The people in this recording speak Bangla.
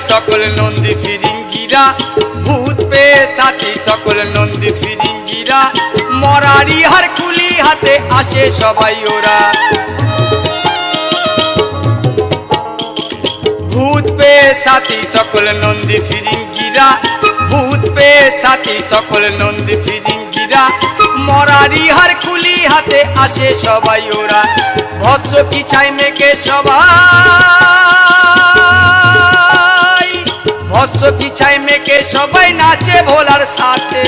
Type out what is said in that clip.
সকল নন্দী ফিরিঙ্গিরা, ভূত পেশাতি সকল নন্দী ফিরিঙ্গিরা, মরারি হার খুলি হাতে আসে সবাই ওরা। ভূত পেশাতি সকল নন্দী ফিরিঙ্গিরা, ভূত পেশাতি সকল নন্দী ফিরিঙ্গিরা, মরারি হার খুলি হাতে আসে সবাই ওরা। ভস্য কিছাই মেঘে সবাই, ভস্য কিছাই মেঘে সবাই নাচে ভোলার সাথে।